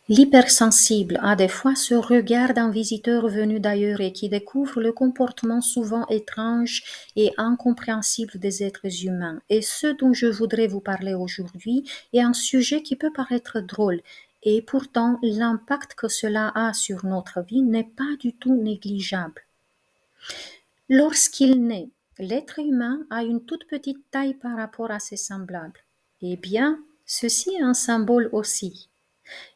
L'hypersensible a des fois ce regard d'un visiteur venu d'ailleurs et qui découvre le comportement souvent étrange et incompréhensible des êtres humains. Et ce dont je voudrais vous parler aujourd'hui est un sujet qui peut paraître drôle, et pourtant l'impact que cela a sur notre vie n'est pas du tout négligeable. Lorsqu'il naît, l'être humain a une toute petite taille par rapport à ses semblables. Eh bien, ceci est un symbole aussi.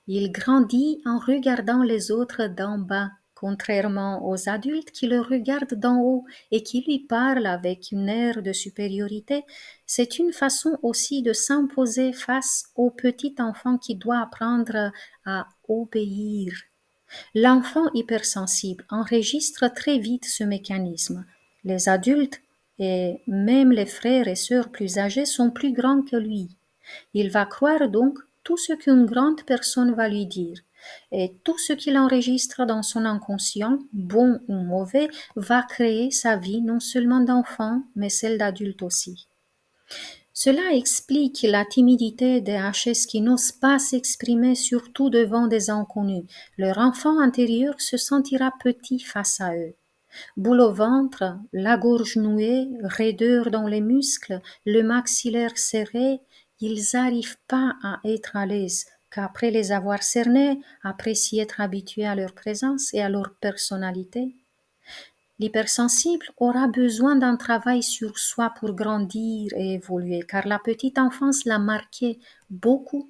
Il grandit en regardant les autres d'en bas, contrairement aux adultes qui le regardent d'en haut et qui lui parlent avec une air de supériorité. C'est une façon aussi de s'imposer face au petit enfant qui doit apprendre à obéir. L'enfant hypersensible enregistre très vite ce mécanisme. Les adultes et même les frères et sœurs plus âgés sont plus grands que lui. Il va croire donc tout ce qu'une grande personne va lui dire. Et tout ce qu'il enregistre dans son inconscient, bon ou mauvais, va créer sa vie non seulement d'enfant, mais celle d'adulte aussi. Cela explique la timidité des HS qui n'osent pas s'exprimer surtout devant des inconnus. Leur enfant intérieur se sentira petit face à eux. Boule au ventre, la gorge nouée, raideur dans les muscles, le maxillaire serré, ils n'arrivent pas à être à l'aise, qu'après les avoir cernés, après s'y être habitués à leur présence et à leur personnalité. L'hypersensible aura besoin d'un travail sur soi pour grandir et évoluer, car la petite enfance l'a marqué beaucoup.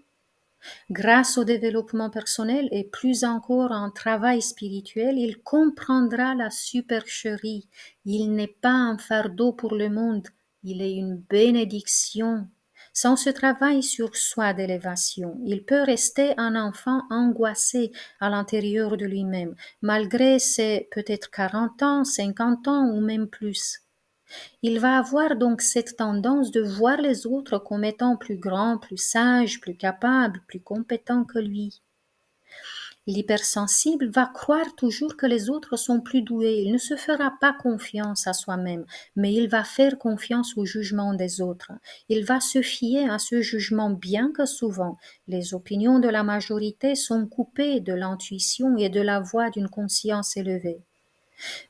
Grâce au développement personnel et plus encore en travail spirituel, il comprendra la supercherie. Il n'est pas un fardeau pour le monde, il est une bénédiction. Sans ce travail sur soi d'élévation, il peut rester un enfant angoissé à l'intérieur de lui-même, malgré ses peut-être 40 ans, 50 ans ou même plus. Il va avoir donc cette tendance de voir les autres comme étant plus grands, plus sages, plus capables, plus compétents que lui. L'hypersensible va croire toujours que les autres sont plus doués. Il ne se fera pas confiance à soi-même, mais il va faire confiance au jugement des autres. Il va se fier à ce jugement bien que souvent les opinions de la majorité sont coupées de l'intuition et de la voix d'une conscience élevée.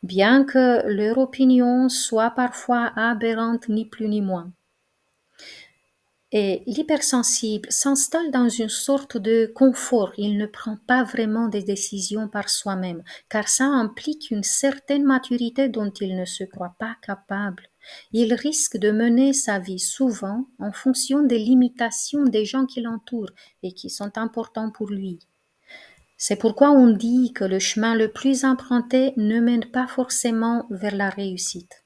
Bien que leur opinion soit parfois aberrante ni plus ni moins. Et l'hypersensible s'installe dans une sorte de confort. Il ne prend pas vraiment des décisions par soi-même, car ça implique une certaine maturité dont il ne se croit pas capable. Il risque de mener sa vie souvent en fonction des limitations des gens qui l'entourent et qui sont importants pour lui. C'est pourquoi on dit que le chemin le plus emprunté ne mène pas forcément vers la réussite.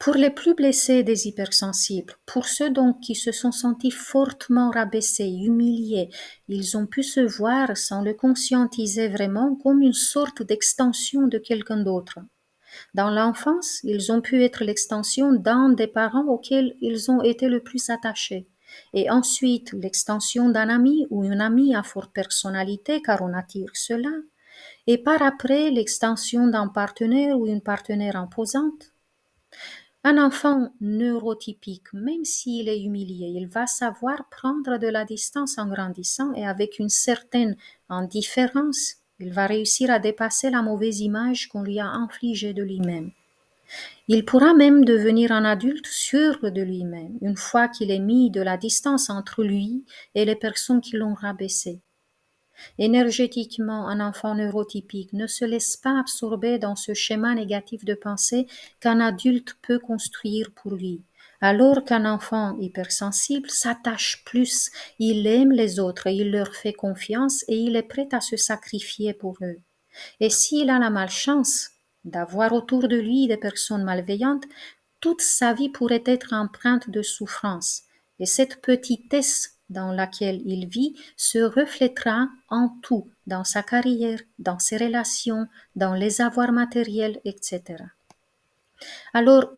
Pour les plus blessés des hypersensibles, pour ceux donc qui se sont sentis fortement rabaissés, humiliés, ils ont pu se voir sans le conscientiser vraiment comme une sorte d'extension de quelqu'un d'autre. Dans l'enfance, ils ont pu être l'extension d'un des parents auxquels ils ont été le plus attachés. Et ensuite, l'extension d'un ami ou une amie à forte personnalité, car on attire cela. Et par après, l'extension d'un partenaire ou une partenaire imposante. Un enfant neurotypique, même s'il est humilié, il va savoir prendre de la distance en grandissant et avec une certaine indifférence, il va réussir à dépasser la mauvaise image qu'on lui a infligée de lui-même. Il pourra même devenir un adulte sûr de lui-même, une fois qu'il ait mis de la distance entre lui et les personnes qui l'ont rabaissé. Énergétiquement, un enfant neurotypique ne se laisse pas absorber dans ce schéma négatif de pensée qu'un adulte peut construire pour lui. Alors qu'un enfant hypersensible s'attache plus, il aime les autres, il leur fait confiance et il est prêt à se sacrifier pour eux. Et s'il a la malchance d'avoir autour de lui des personnes malveillantes, toute sa vie pourrait être empreinte de souffrance. Et cette petitesse dans laquelle il vit se reflètera en tout, dans sa carrière, dans ses relations, dans les avoirs matériels, etc. Alors,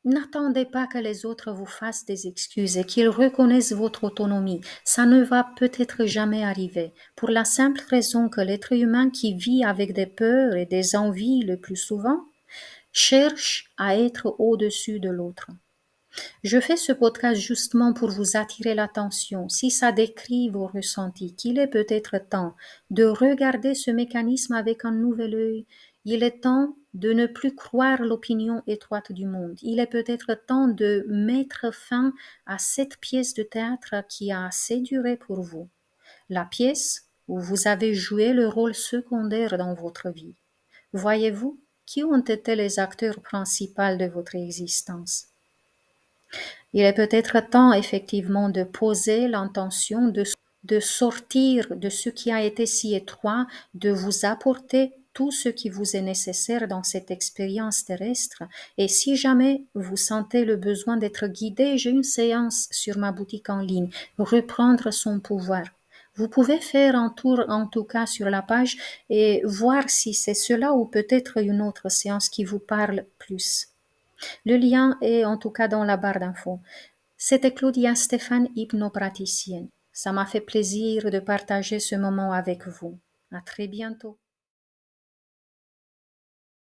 n'attendez pas que les autres vous fassent des excuses et qu'ils reconnaissent votre autonomie. Ça ne va peut-être jamais arriver, pour la simple raison que l'être humain qui vit avec des peurs et des envies le plus souvent cherche à être au-dessus de l'autre. Je fais ce podcast justement pour vous attirer l'attention, si ça décrit vos ressentis, qu'il est peut-être temps de regarder ce mécanisme avec un nouvel œil. Il est temps de ne plus croire l'opinion étroite du monde. Il est peut-être temps de mettre fin à cette pièce de théâtre qui a assez duré pour vous. La pièce où vous avez joué le rôle secondaire dans votre vie. Voyez-vous, qui ont été les acteurs principaux de votre existence? Il est peut-être temps effectivement de poser l'intention de sortir de ce qui a été si étroit, de vous apporter tout ce qui vous est nécessaire dans cette expérience terrestre. Et si jamais vous sentez le besoin d'être guidé, j'ai une séance sur ma boutique en ligne, reprendre son pouvoir. Vous pouvez faire un tour en tout cas sur la page et voir si c'est cela ou peut-être une autre séance qui vous parle plus. Le lien est en tout cas dans la barre d'infos. C'était Claudia Stéphane, hypnopraticienne. Ça m'a fait plaisir de partager ce moment avec vous. À très bientôt.